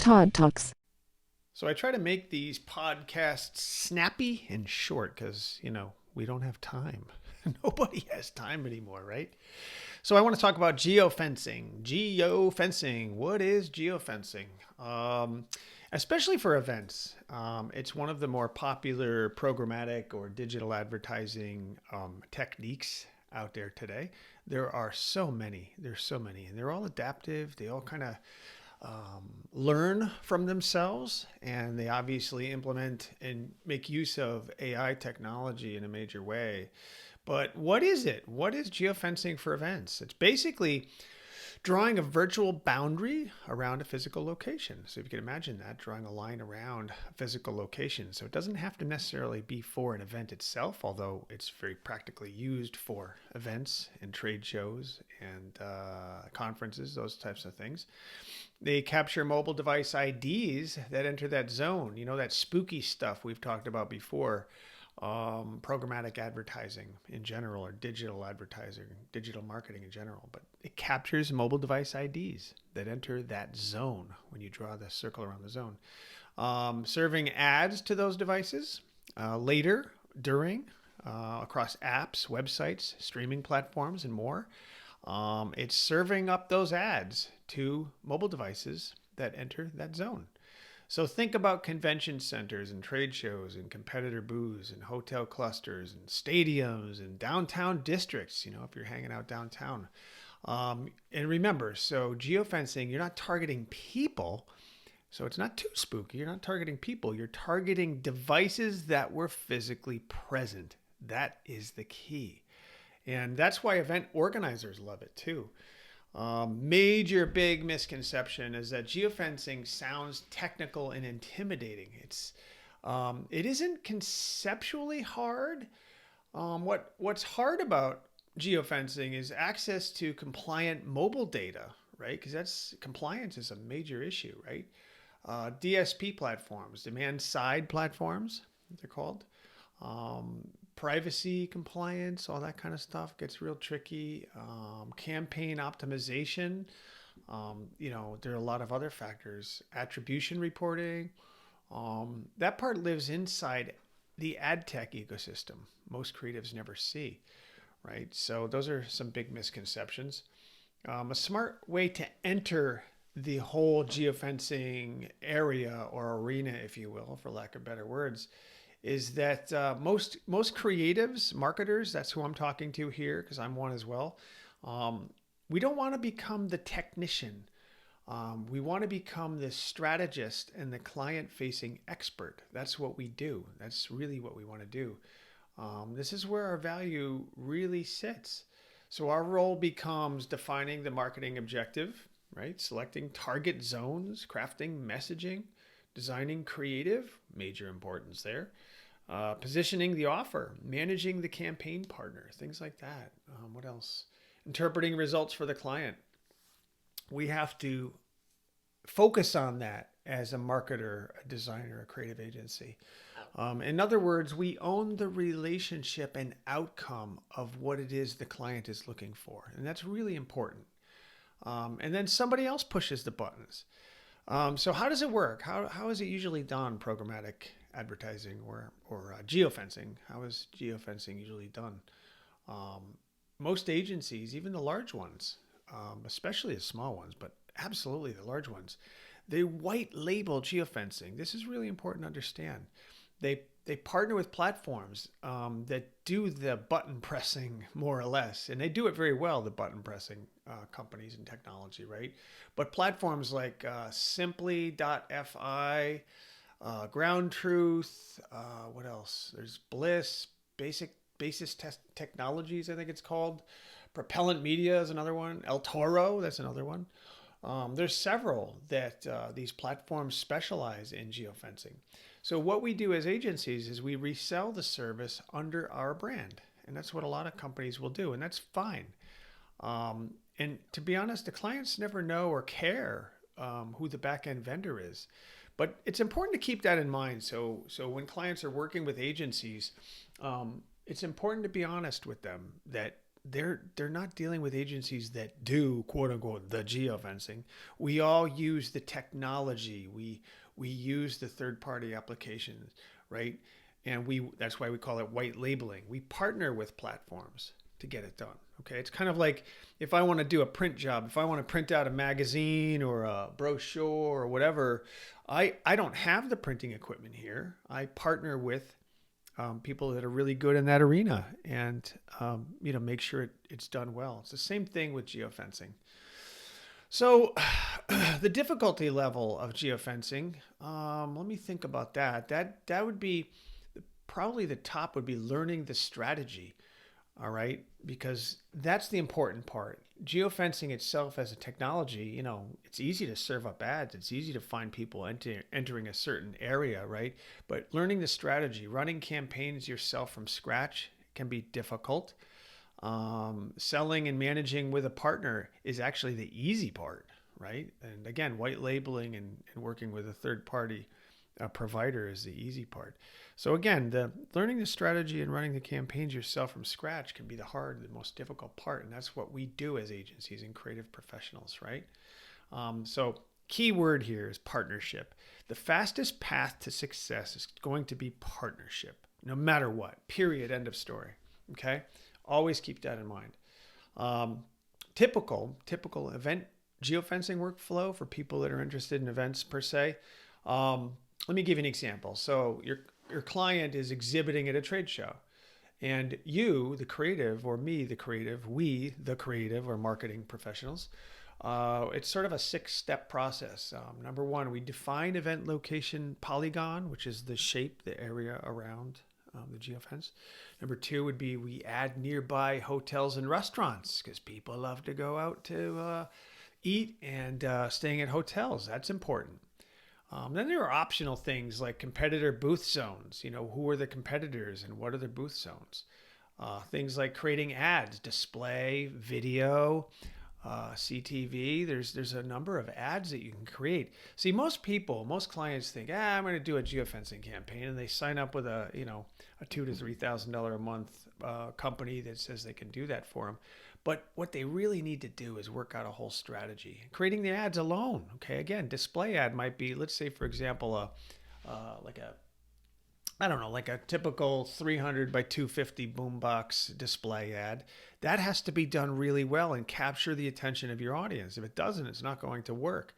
Todd Talks. So I try to make these podcasts snappy and short because, we don't have time. Nobody has time anymore, right? So I want to talk about geofencing. Geofencing. What is geofencing? Especially for events. It's one of the more popular programmatic or digital advertising techniques out there today. There are so many. There's so many. And they're all adaptive. They all kind of learn from themselves, and they obviously implement and make use of AI technology in a major way. But what is it? What is geofencing for events? It's basically drawing a virtual boundary around a physical location. So if you can imagine that, drawing a line around a physical location. So it doesn't have to necessarily be for an event itself, although it's very practically used for events and trade shows and conferences, those types of things. They capture mobile device IDs that enter that zone. You know, that spooky stuff we've talked about before. Programmatic advertising in general, or digital advertising, digital marketing in general. But it captures mobile device IDs that enter that zone when you draw the circle around the zone. Serving ads to those devices later, during, across apps, websites, streaming platforms, and more. It's serving up those ads to mobile devices that enter that zone. So think about convention centers and trade shows and competitor booths and hotel clusters and stadiums and downtown districts, if you're hanging out downtown. And remember, so geofencing, you're not targeting people. So it's not too spooky. You're not targeting people. You're targeting devices that were physically present. That is the key. And that's why event organizers love it too. Major big misconception is that geofencing sounds technical and intimidating. It isn't conceptually hard. What's hard about geofencing is access to compliant mobile data, right? Because compliance is a major issue, right? DSP platforms, demand side platforms, they're called. Privacy compliance, all that kind of stuff gets real tricky. Campaign optimization. There are a lot of other factors. Attribution reporting. That part lives inside the ad tech ecosystem. Most creatives never see, right? So those are some big misconceptions. A smart way to enter the whole geofencing area or arena, if you will, for lack of better words, is that most creatives, marketers, that's who I'm talking to here because I'm one as well. We don't want to become the technician. We want to become the strategist and the client-facing expert. That's what we do. That's really what we want to do. This is where our value really sits. So our role becomes defining the marketing objective, right? Selecting target zones, crafting messaging, designing creative, major importance there. Positioning the offer, managing the campaign partner, things like that. What else? Interpreting results for the client. We have to focus on that as a marketer, a designer, a creative agency. In other words, we own the relationship and outcome of what it is the client is looking for. And that's really important. And then somebody else pushes the buttons. So how does it work? How is it usually done, programmatic advertising or geofencing? How is geofencing usually done? Most agencies, even the large ones, especially the small ones, but absolutely the large ones, they white label geofencing. This is really important to understand. They partner with platforms that do the button pressing more or less, and they do it very well, the button pressing companies and technology, right? But platforms like Simply.fi, Ground Truth, what else? There's Bliss, Basis Technologies, I think it's called. Propellant Media is another one. El Toro, that's another one. There's several that these platforms specialize in geofencing. So what we do as agencies is we resell the service under our brand. And that's what a lot of companies will do. And that's fine. And to be honest, the clients never know or care who the back-end vendor is. But it's important to keep that in mind. So when clients are working with agencies, it's important to be honest with them that they're not dealing with agencies that do quote unquote the geofencing. We all use the technology. We use the third party applications, right? And that's why we call it white labeling. We partner with platforms to get it done. Okay, it's kind of like if I want to do a print job, if I want to print out a magazine or a brochure or whatever, I don't have the printing equipment here. I partner with people that are really good in that arena, and make sure it's done well. It's the same thing with geofencing. So the difficulty level of geofencing, let me think about that. That would be probably the top would be learning the strategy. All right, because that's the important part. Geofencing itself as a technology, it's easy to serve up ads. It's easy to find people entering a certain area, right? But learning the strategy, running campaigns yourself from scratch can be difficult. Selling and managing with a partner is actually the easy part, right? And again, white labeling and working with a third party provider is the easy part. So again, the learning the strategy and running the campaigns yourself from scratch can be the most difficult part, and that's what we do as agencies and creative professionals, right? So key word here is partnership. The fastest path to success is going to be partnership, no matter what. Period. End of story. Okay. Always keep that in mind. Typical event geofencing workflow for people that are interested in events per se. Let me give you an example. So your client is exhibiting at a trade show, and you, the creative, or me, the creative, we, the creative or marketing professionals, it's sort of a 6-step process. Number one, we define event location polygon, which is the shape, the area around the geofence. Number two would be we add nearby hotels and restaurants because people love to go out to eat, and staying at hotels. That's important. Then there are optional things like competitor booth zones. Who are the competitors and what are their booth zones? Things like creating ads, display, video, CTV. There's a number of ads that you can create. See, most clients think, I'm going to do a geofencing campaign, and they sign up with a $2,000 to $3,000 a month company that says they can do that for them. But what they really need to do is work out a whole strategy. Creating the ads alone, okay? Again, display ad might be, let's say, for example, like a typical 300 by 250 boombox display ad. That has to be done really well and capture the attention of your audience. If it doesn't, it's not going to work.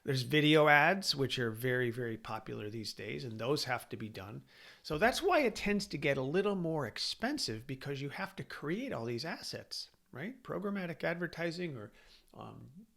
There's video ads, which are very, very popular these days, and those have to be done. So that's why it tends to get a little more expensive, because you have to create all these assets, right? Programmatic advertising or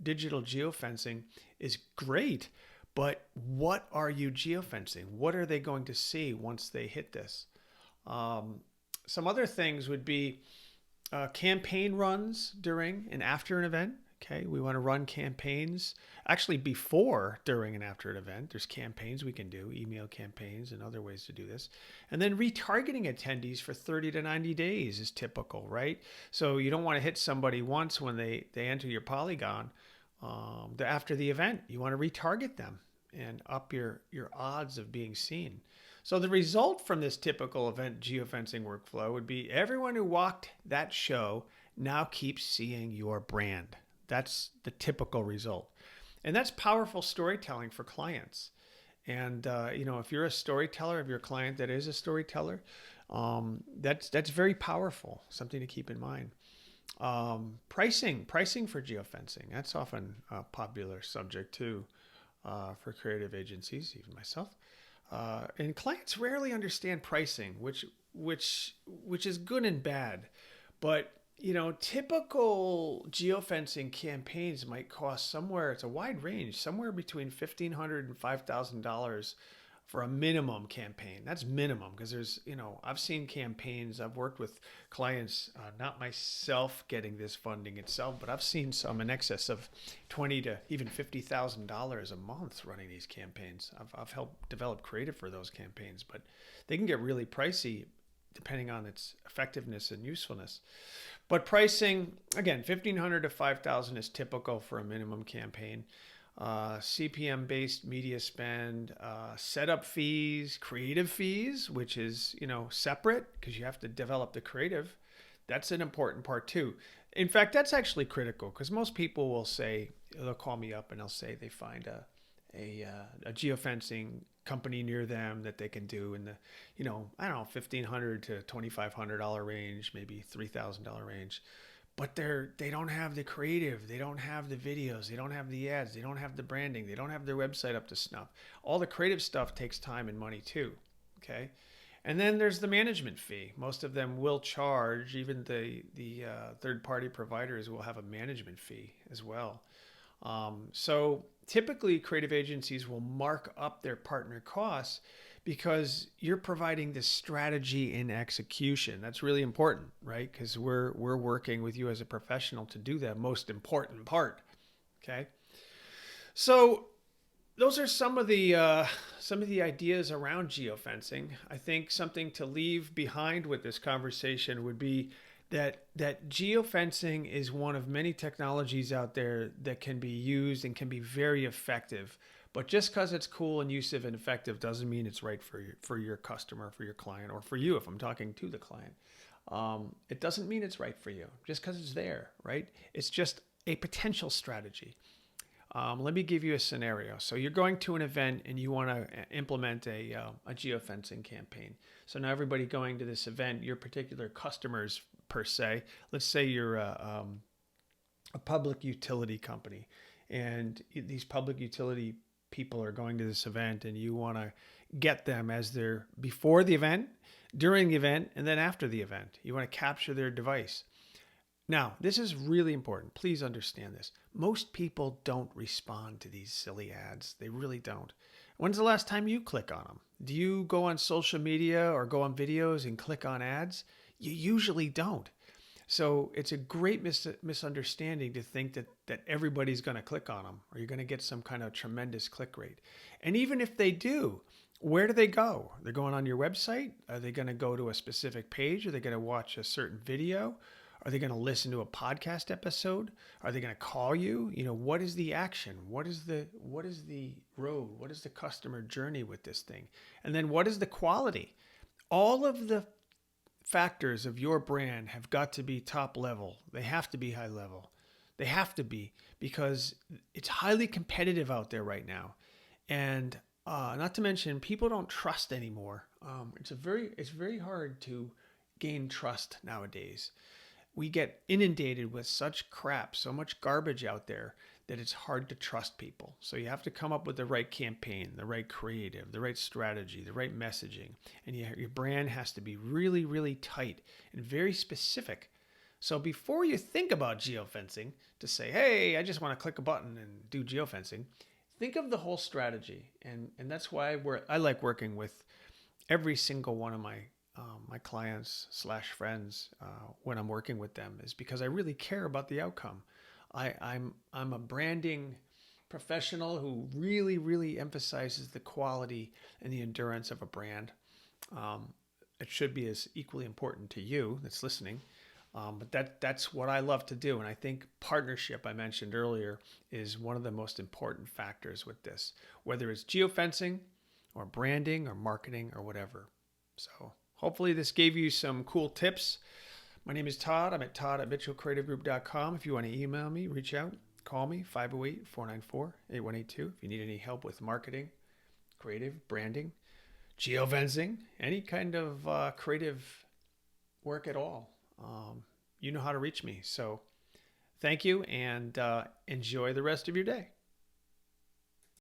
digital geofencing is great, but what are you geofencing? What are they going to see once they hit this? Some other things would be campaign runs during and after an event. Okay, we want to run campaigns actually before, during, and after an event. There's campaigns we can do, email campaigns and other ways to do this. And then retargeting attendees for 30 to 90 days is typical, right? So you don't want to hit somebody once when they enter your polygon. After the event, you want to retarget them and up your odds of being seen. So the result from this typical event geofencing workflow would be everyone who walked that show now keeps seeing your brand. That's the typical result. And that's powerful storytelling for clients. And, if you're a storyteller, if you're a client that is a storyteller, that's very powerful, something to keep in mind. Pricing for geofencing. That's often a popular subject too, for creative agencies, even myself. And clients rarely understand pricing, which is good and bad. But typical geofencing campaigns might cost it's a wide range, somewhere between $1,500 and $5,000 for a minimum campaign. That's minimum, because I've seen campaigns, I've worked with clients, not myself getting this funding itself, but I've seen some in excess of $20,000 to even $50,000 a month running these campaigns. I've helped develop creative for those campaigns, but they can get really pricey depending on its effectiveness and usefulness. But pricing, again, $1,500 to $5,000 is typical for a minimum campaign. CPM-based media spend, setup fees, creative fees, which is, separate because you have to develop the creative. That's an important part too. In fact, that's actually critical because most people will say, they'll call me up and they'll say they find a geofencing company near them that they can do in the, I don't know, $1,500 to $2,500 range, maybe $3,000 range. But they don't have the creative, they don't have the videos, they don't have the ads, they don't have the branding, they don't have their website up to snuff. All the creative stuff takes time and money too. Okay. And then there's the management fee. Most of them will charge, even the third party providers will have a management fee as well. So typically, creative agencies will mark up their partner costs because you're providing the strategy and execution. That's really important, right? Because we're working with you as a professional to do that most important part. Okay, so those are some of the ideas around geofencing. I think something to leave behind with this conversation would be that geofencing is one of many technologies out there that can be used and can be very effective. But just because it's cool and useful and effective doesn't mean it's right for your customer, for your client, or for you if I'm talking to the client. It doesn't mean it's right for you just because it's there, right? It's just a potential strategy. Let me give you a scenario. So you're going to an event and you want to implement a geofencing campaign. So now everybody going to this event, your particular customers per se, let's say you're a public utility company and these public utility people are going to this event and you want to get them as they're before the event, during the event, and then after the event. You want to capture their device. Now, this is really important. Please understand this. Most people don't respond to these silly ads. They really don't. When's the last time you click on them? Do you go on social media or go on videos and click on ads? You usually don't. So it's a great misunderstanding to think that everybody's going to click on them or you're going to get some kind of tremendous click rate. And even if they do, where do they go? They're going on your website? Are they going to go to a specific page? Are they going to watch a certain video? Are they going to listen to a podcast episode? Are they going to call you? What is the action? What is the road? What is the customer journey with this thing? And then what is the quality? All of the factors of your brand have got to be top level. They have to be high level. They have to be because it's highly competitive out there right now. And not to mention, people don't trust anymore. It's very hard to gain trust nowadays. We get inundated with such crap, so much garbage out there that it's hard to trust people. So you have to come up with the right campaign, the right creative, the right strategy, the right messaging. And your brand has to be really, really tight and very specific. So before you think about geofencing to say, hey, I just want to click a button and do geofencing, think of the whole strategy. And that's why I like working with every single one of my clients / friends when I'm working with them is because I really care about the outcome. I'm a branding professional who really, really emphasizes the quality and the endurance of a brand. It should be as equally important to you that's listening. But that's what I love to do. And I think partnership, I mentioned earlier, is one of the most important factors with this, whether it's geofencing or branding or marketing or whatever. So hopefully this gave you some cool tips. My name is Todd. I'm at todd@mitchellcreativegroup.com. If you want to email me, reach out, call me, 508-494-8182. If you need any help with marketing, creative, branding, geofencing, any kind of creative work at all, you know how to reach me. So thank you and enjoy the rest of your day.